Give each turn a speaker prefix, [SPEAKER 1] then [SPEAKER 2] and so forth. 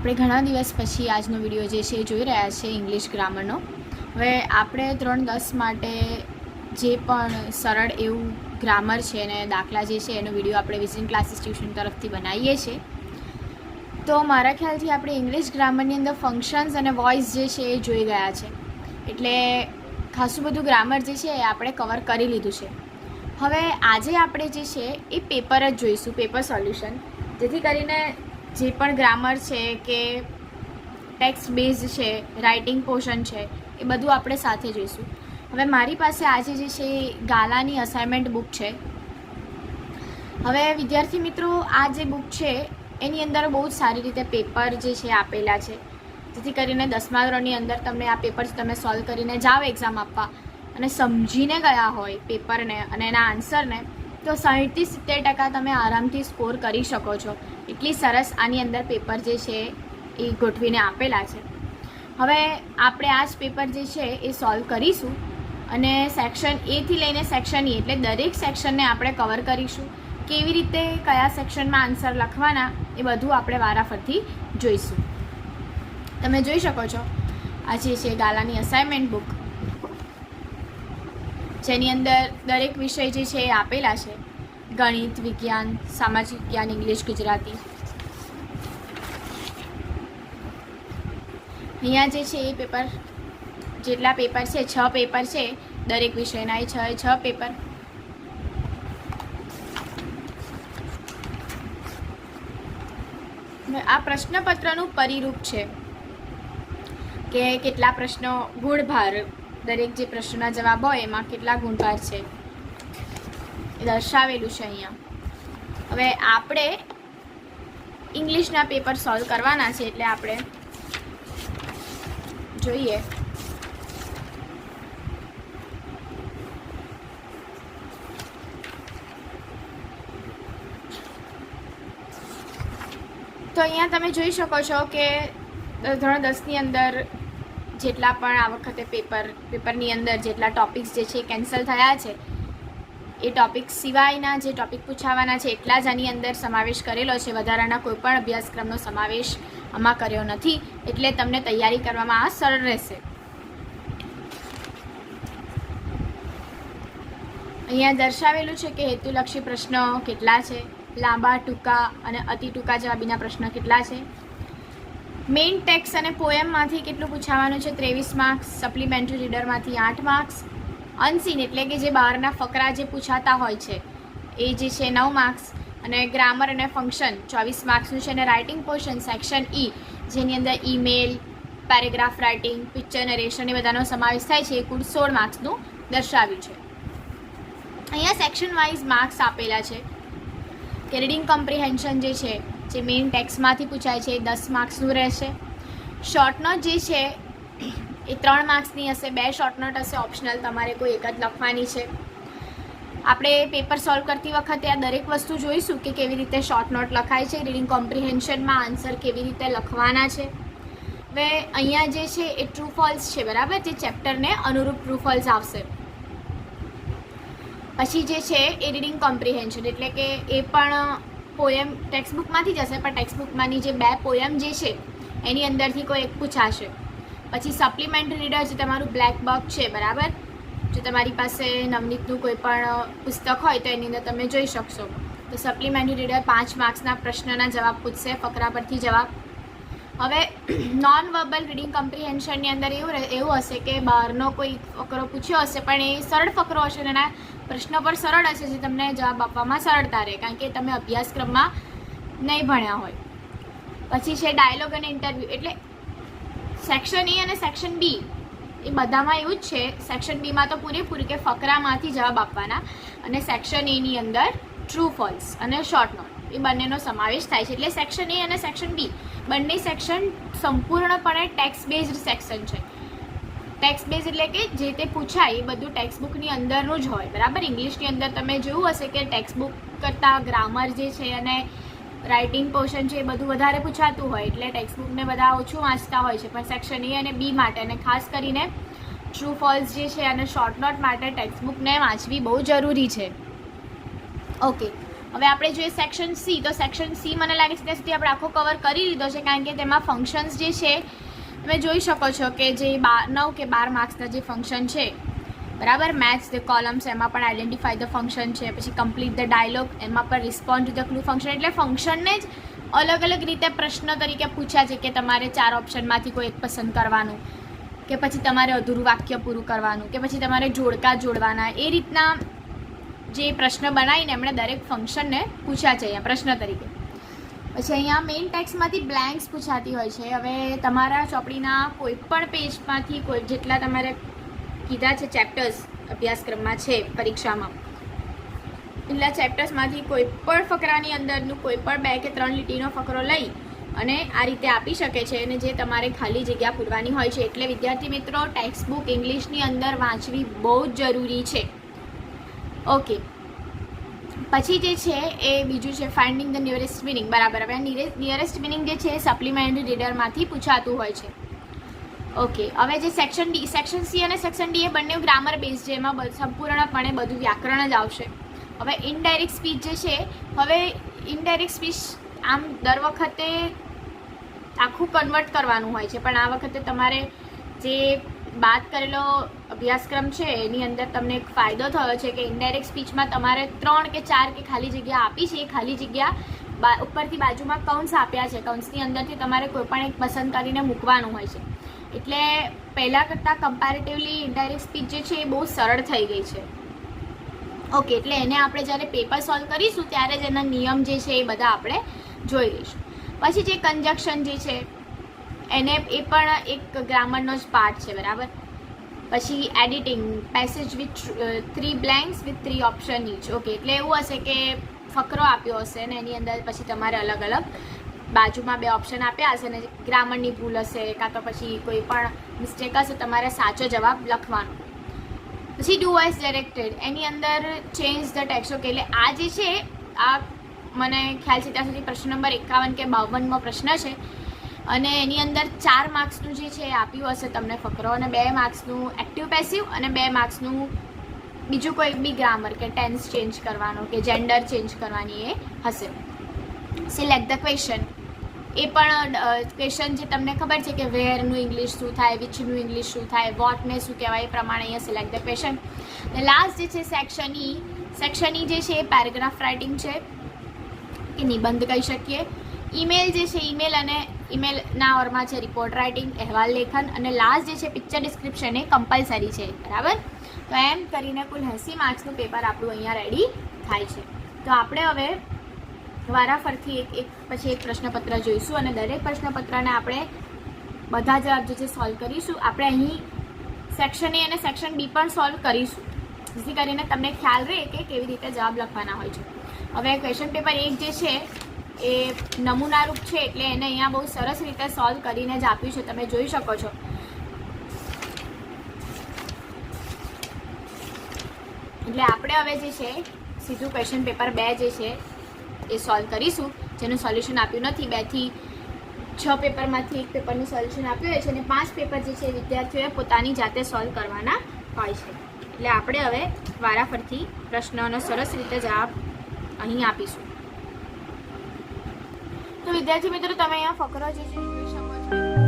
[SPEAKER 1] આપણે ઘણા દિવસ પછી આજનો વિડીયો જે છે એ જોઈ રહ્યા છે ઇંગ્લિશ ગ્રામરનો. હવે આપણે 3-10 માટે જે પણ સરળ એવું ગ્રામર છે અને દાખલા જે છે એનો વિડીયો આપણે વિઝન ક્લાસીસ ટ્યુશન તરફથી બનાવીએ છીએ. તો મારા ખ્યાલથી આપણે ઇંગ્લિશ ગ્રામરની અંદર ફંક્શન્સ અને વોઇસ જે છે એ જોઈ ગયા છે, એટલે ખાસું બધું ગ્રામર જે છે એ આપણે કવર કરી લીધું છે. હવે આજે આપણે જે છે એ પેપર જ જોઈશું, પેપર સોલ્યુશન, જેથી કરીને જે પણ ગ્રામર છે કે ટેક્સ્ટ બેઝ છે, રાઇટિંગ પોર્શન છે, એ બધું આપણે સાથે જોઈશું. હવે મારી પાસે આજે જે છે એ ગાલાની અસાઇનમેન્ટ બુક છે. હવે વિદ્યાર્થી મિત્રો, આ જે બુક છે એની અંદર બહુ જ સારી રીતે પેપર જે છે આપેલા છે, જેથી કરીને 10મા ધોરણની અંદર તમે આ પેપર તમે સોલ્વ કરીને જાઓ એક્ઝામ આપવા અને સમજીને ગયા હોય પેપરને અને એના આન્સરને, તો 60-70% તમે આરામથી સ્કોર કરી શકો છો. એટલી સરસ આની અંદર પેપર જે છે એ ગોઠવીને આપેલા છે. હવે આપણે આ જ પેપર જે છે એ સોલ્વ કરીશું અને સેક્શન એથી લઈને સેક્શન ઈ, એટલે દરેક સેક્શનને આપણે કવર કરીશું. કેવી રીતે કયા સેક્શનમાં આન્સર લખવાના એ બધું આપણે વારાફરતી જોઈશું. તમે જોઈ શકો છો આ જે છે ગાલાની અસાઇનમેન્ટ બુક, જેની અંદર દરેક વિષય જે છે એ આપેલા છે: ગણિત, વિજ્ઞાન, સામાજિક વિજ્ઞાન, ઇંગ્લિશ, ગુજરાતી. અહીંયા જે છે એ પેપર, જેટલા પેપર છે 6 પેપર છે દરેક વિષયના, એ 6 પેપર. આ પ્રશ્નપત્રનું પરિરૂપ છે કે કેટલા પ્રશ્નો ગુણભાર, દરેક જે પ્રશ્નના જવાબ હોય એમાં કેટલા ગુણભાર છે એ દર્શાવેલું છે અહીંયા. હવે આપણે ઇંગ્લિશના પેપર સોલ્વ કરવાના છે, એટલે આપણે જોઈએ. તો અહીંયા તમે જોઈ શકો છો કે ધોરણ 10ની અંદર જેટલા પણ આ વખતે પેપરની અંદર જેટલા ટૉપિક્સ જે છે કેન્સલ થયા છે, એ ટૉપિક સિવાયના જે ટૉપિક પૂછાવાના છે એટલા જ આની અંદર સમાવેશ કરેલો છે. વધારાના કોઈ પણ અભ્યાસક્રમનો સમાવેશ આમાં કર્યો નથી, એટલે તમને તૈયારી કરવામાં આ સરળ રહેશે. અહીંયા દર્શાવેલું છે કે હેતુલક્ષી પ્રશ્નો કેટલા છે, લાંબા, ટૂંકા અને અતિ ટૂંકા જવાબીના પ્રશ્ન કેટલા છે, મેઇન ટેક્સ્ટ અને પોએમમાંથી કેટલું પૂછાવાનું છે 23 માર્ક્સ, સપ્લિમેન્ટરી રીડરમાંથી 8 માર્ક્સ, અનસીન એટલે કે જે બહારના ફકરા જે પૂછાતા હોય છે એ જે છે 9 માર્ક્સ, અને ગ્રામર અને ફંક્શન 24 માર્ક્સનું છે, અને રાઇટિંગ પોર્શન સેક્શન ઈ, જેની અંદર email, paragraph writing, picture narration એ બધાનો સમાવેશ થાય છે, એ કુલ 16 માર્ક્સનું દર્શાવ્યું છે. અહીંયા સેક્શન વાઇઝ માર્ક્સ આપેલા છે કે રીડિંગ કોમ્પ્રિહેન્શન જે છે, જે મેઇન ટેક્સ્ટમાંથી પૂછાય છે, એ 10 માર્ક્સનું રહેશે. શોર્ટ નોટ જે છે એ 3 માર્ક્સની હશે, 2 શોર્ટ નોટ હશે, ઓપ્શનલ તમારે કોઈ એક જ લખવાની છે. આપણે પેપર સોલ્વ કરતી વખતે આ દરેક વસ્તુ જોઈશું કે કેવી રીતે શોર્ટ નોટ લખાય છે, રીડિંગ કોમ્પ્રિહેન્શનમાં આન્સર કેવી રીતે લખવાના છે. હવે અહીંયા જે છે એ ટ્રુ ફોલ્સ છે, બરાબર, જે ચેપ્ટરને અનુરૂપ ટ્રુ ફોલ્સ આવશે. પછી જે છે એ રીડિંગ કોમ્પ્રિહેન્શન, એટલે કે એ પણ પોએમ ટેક્સ્ટબુકમાંથી જ હશે, પણ ટેક્સ્ટબુકમાંની જે 2 પોએમ જે છે એની અંદરથી કોઈ એક પૂછાશે. પછી સપ્લિમેન્ટરી રીડર, જે તમારું બ્લેક બક છે, બરાબર, જો તમારી પાસે નવનીતનું કોઈ પણ પુસ્તક હોય તો એની અંદર તમે જોઈ શકશો. તો સપ્લિમેન્ટરી રીડર 5 માર્ક્સના પ્રશ્નના જવાબ પૂછશે, ફકરા પરથી જવાબ. હવે નોન વર્બલ રીડિંગ કોમ્પ્રિહેન્શનની અંદર એવું હશે કે બહારનો કોઈ ફકરો પૂછ્યો હશે, પણ એ સરળ ફકરો હશે અને એના પ્રશ્નો પર સરળ હશે, જે તમને જવાબ આપવામાં સરળતા રહે, કારણ કે તમે અભ્યાસક્રમમાં નહીં ભણ્યા હોય. પછી છે ડાયલોગ અને ઇન્ટરવ્યૂ, એટલે સેક્શન એ અને સેક્શન બી એ બધામાં એવું જ છે. સેક્શન બીમાં તો પૂરેપૂરું કે ફકરામાંથી જવાબ આપવાના, અને સેક્શન એની અંદર ટ્રુ ફોલ્સ અને શોર્ટ નોટ એ બંનેનો સમાવેશ થાય છે. એટલે સેક્શન એ અને સેક્શન બી બંને સેક્શન સંપૂર્ણપણે ટેક્સ્ટ બેઝડ સેક્શન છે. ટેક્સ્ટ બેઝ એટલે કે જે તે પૂછાય એ બધું ટેક્સ્ટબુકની અંદરનું જ હોય, બરાબર. ઇંગ્લિશની અંદર તમે જોયું હશે કે ટેક્સ્ટબુક કરતાં ગ્રામર જે છે અને રાઇટિંગ પોર્શન છે એ બધું વધારે પૂછાતું હોય, એટલે ટેક્સ્ટબુકને બધા ઓછું વાંચતા હોય છે. પણ સેક્શન એ અને બી માટે, અને ખાસ કરીને ટ્રુ ફોલ્સ જે છે અને શોર્ટ નોટ માટે ટેક્સ્ટબુકને વાંચવી બહુ જરૂરી છે. ઓકે, હવે આપણે જોઈએ સેક્શન સી, તો સેક્શન સી મને લાગે છે ત્યાં સુધી આપણે આખો કવર કરી લીધો છે, કારણ કે તેમાં ફંક્શન્સ જે છે તમે જોઈ શકો છો કે જે 9 કે 12 માર્ક્સના જે ફંક્શન છે, બરાબર. મેચ ધ કોલમ્સ એમાં પણ આઈડેન્ટિફાઈ ધ ફંક્શન છે, પછી કમ્પ્લીટ ધ ડાયલોગ એમાં પણ respond to the clue function. એટલે ફંક્શનને જ અલગ અલગ રીતે પ્રશ્ન તરીકે પૂછ્યા છે કે તમારે 4 ઓપ્શનમાંથી કોઈ એક પસંદ કરવાનું, કે પછી તમારે અધૂરું વાક્ય પૂરું કરવાનું, કે પછી તમારે જોડકા જોડવાના. એ રીતના જે પ્રશ્ન બનાવીને એમણે દરેક ફંક્શનને પૂછ્યા છે અહીંયા પ્રશ્ન તરીકે. પછી અહીંયા મેઇન ટેક્સ્ટમાંથી બ્લેન્ક્સ પૂછાતી હોય છે. હવે તમારા ચોપડીના કોઈ પણ પેજમાંથી કોઈ જેટલા તમારે કીધા છે ચેપ્ટર્સ અભ્યાસક્રમમાં છે પરીક્ષામાં, એટલા ચેપ્ટર્સમાંથી કોઈ પણ ફકરાની અંદરનું કોઈ પણ 2 કે 3 લીટીનો ફકરો લઈ અને આ રીતે આપી શકે છે, અને જે તમારે ખાલી જગ્યા પૂરવાની હોય છે. એટલે વિદ્યાર્થી મિત્રો, ટેક્સ્ટ બુક ઇંગ્લિશની અંદર વાંચવી બહુ જ જરૂરી છે. ઓકે, પછી જે છે એ બીજું છે ફાઇન્ડિંગ ધ નિયરેસ્ટ મિનિંગ. બરાબર. હવે નિયરેસ્ટ મિનિંગ જે છે સપ્લિમેન્ટરી રીડરમાંથી પૂછાતું હોય છે. ઓકે, હવે જે સેક્શન ડી, સેક્શન સી અને સેક્શન ડી એ બંને ગ્રામર બેઝ છે, એમાં સંપૂર્ણપણે બધું વ્યાકરણ જ આવશે. હવે ઇનડાયરેક્ટ સ્પીચ જે છે, હવે ઇનડાયરેક્ટ સ્પીચ આમ દર વખતે આખું કન્વર્ટ કરવાનું હોય છે, પણ આ વખતે તમારે જે બાદ કરેલો અભ્યાસક્રમ છે એની અંદર તમને એક ફાયદો થયો છે કે ઇનડાયરેક્ટ સ્પીચમાં તમારે 3 કે 4 કે ખાલી જગ્યા આપી છે. એ ખાલી જગ્યા ઉપરથી બાજુમાં કૌંસ આપ્યા છે, કૌંસની અંદરથી તમારે કોઈ પણ એક પસંદ કરીને મૂકવાનું હોય છે. એટલે પહેલાં કરતાં કમ્પેરેટિવલી ઇનડાયરેક્ટ સ્પીચ જે છે એ બહુ સરળ થઈ ગઈ છે. ઓકે, એટલે એને આપણે જ્યારે પેપર સોલ્વ કરીશું ત્યારે જ એના નિયમ જે છે એ બધા આપણે જોઈ લઈશું. પછી જે કન્જક્શન જે છે એને એ પણ એક ગ્રામરનો જ પાર્ટ છે, બરાબર. પછી editing, passage with 3 blanks with 3 option each. Okay, એટલે એવું હશે કે ફકરો આપ્યો હશે ને એની અંદર પછી તમારે અલગ અલગ બાજુમાં 2 ઓપ્શન આપ્યા હશે ને ગ્રામરની ભૂલ હશે કાં તો પછી કોઈ પણ મિસ્ટેક હશે, તમારે સાચો જવાબ લખવાનો. પછી ડુ એઝ ડાયરેક્ટેડ, એની અંદર ચેન્જ ધ ટેક્સ્ટ. ઓકે, એટલે આ જે છે આ મને ખ્યાલ છે ત્યાં સુધી પ્રશ્ન નંબર 51 કે 52મો પ્રશ્ન છે, અને એની અંદર 4 માર્ક્સનું જે છે એ આપ્યું હશે તમને ફકરો, અને 2 માર્ક્સનું એક્ટિવ પેસિવ અને 2 માર્ક્સનું બીજું કોઈ બી ગ્રામર કે ટેન્સ ચેન્જ કરવાનો કે જેન્ડર ચેન્જ કરવાની એ હશે. સિલેક્ટ ધ ક્વેશ્ચન, એ પણ ક્વેશ્ચન જે તમને ખબર છે કે વેરનું ઇંગ્લિશ શું થાય, વિચનું ઇંગ્લિશ શું થાય, વોટને શું કહેવાય, એ પ્રમાણે અહીંયા સિલેક્ટ ધ ક્વેશ્ચન. અને લાસ્ટ જે છે સેક્શન ઈ, સેક્શન ઈ જે છે એ પેરેગ્રાફ રાઇટિંગ છે કે નિબંધ કહી શકીએ. ઈમેલ જે છે ઈમેલ અને ઈમેલના ઓરમાં છે રિપોર્ટ રાઇટિંગ, અહેવાલ લેખન, અને લાસ્ટ જે છે પિક્ચર ડિસ્ક્રિપ્શન એ કમ્પલસરી છે, બરાબર. તો એમ કરીને કુલ 80 માર્ક્સનું પેપર આપણું અહીંયા રેડી થાય છે. તો આપણે હવે વારાફરથી એક પછી એક પ્રશ્નપત્ર જોઈશું અને દરેક પ્રશ્નપત્રને આપણે બધા જવાબ જે છે સોલ્વ કરીશું. આપણે અહીં સેક્શન એ અને સેક્શન બી પણ સોલ્વ કરીશું, જેથી કરીને તમને ખ્યાલ રહે કે કેવી રીતે જવાબ લખવાના હોય છે. હવે ક્વેશ્ચન પેપર 1 જે છે એ નમૂનારૂપ છે, એટલે એને અહીંયા બહુ સરસ રીતે સોલ્વ કરીને જ આપ્યું છે, તમે જોઈ શકો છો. એટલે આપણે હવે જે છે સીધું ક્વેશ્ચન પેપર 2 જે છે એ સોલ્વ કરીશું, જેનું સોલ્યુશન આપ્યું નથી. 2 થી 6 પેપરમાંથી એક પેપરનું સોલ્યુશન આપ્યું હોય છે, અને 5 પેપર જે છે વિદ્યાર્થીઓએ પોતાની જાતે સોલ્વ કરવાના હોય છે. એટલે આપણે હવે વારાફરથી પ્રશ્નોનો સરસ રીતે જવાબ અહીં આપીશું. તો વિદ્યાર્થી મિત્રો, તમે અહીંયા ફકરો જે છે જોઈ શકો છો.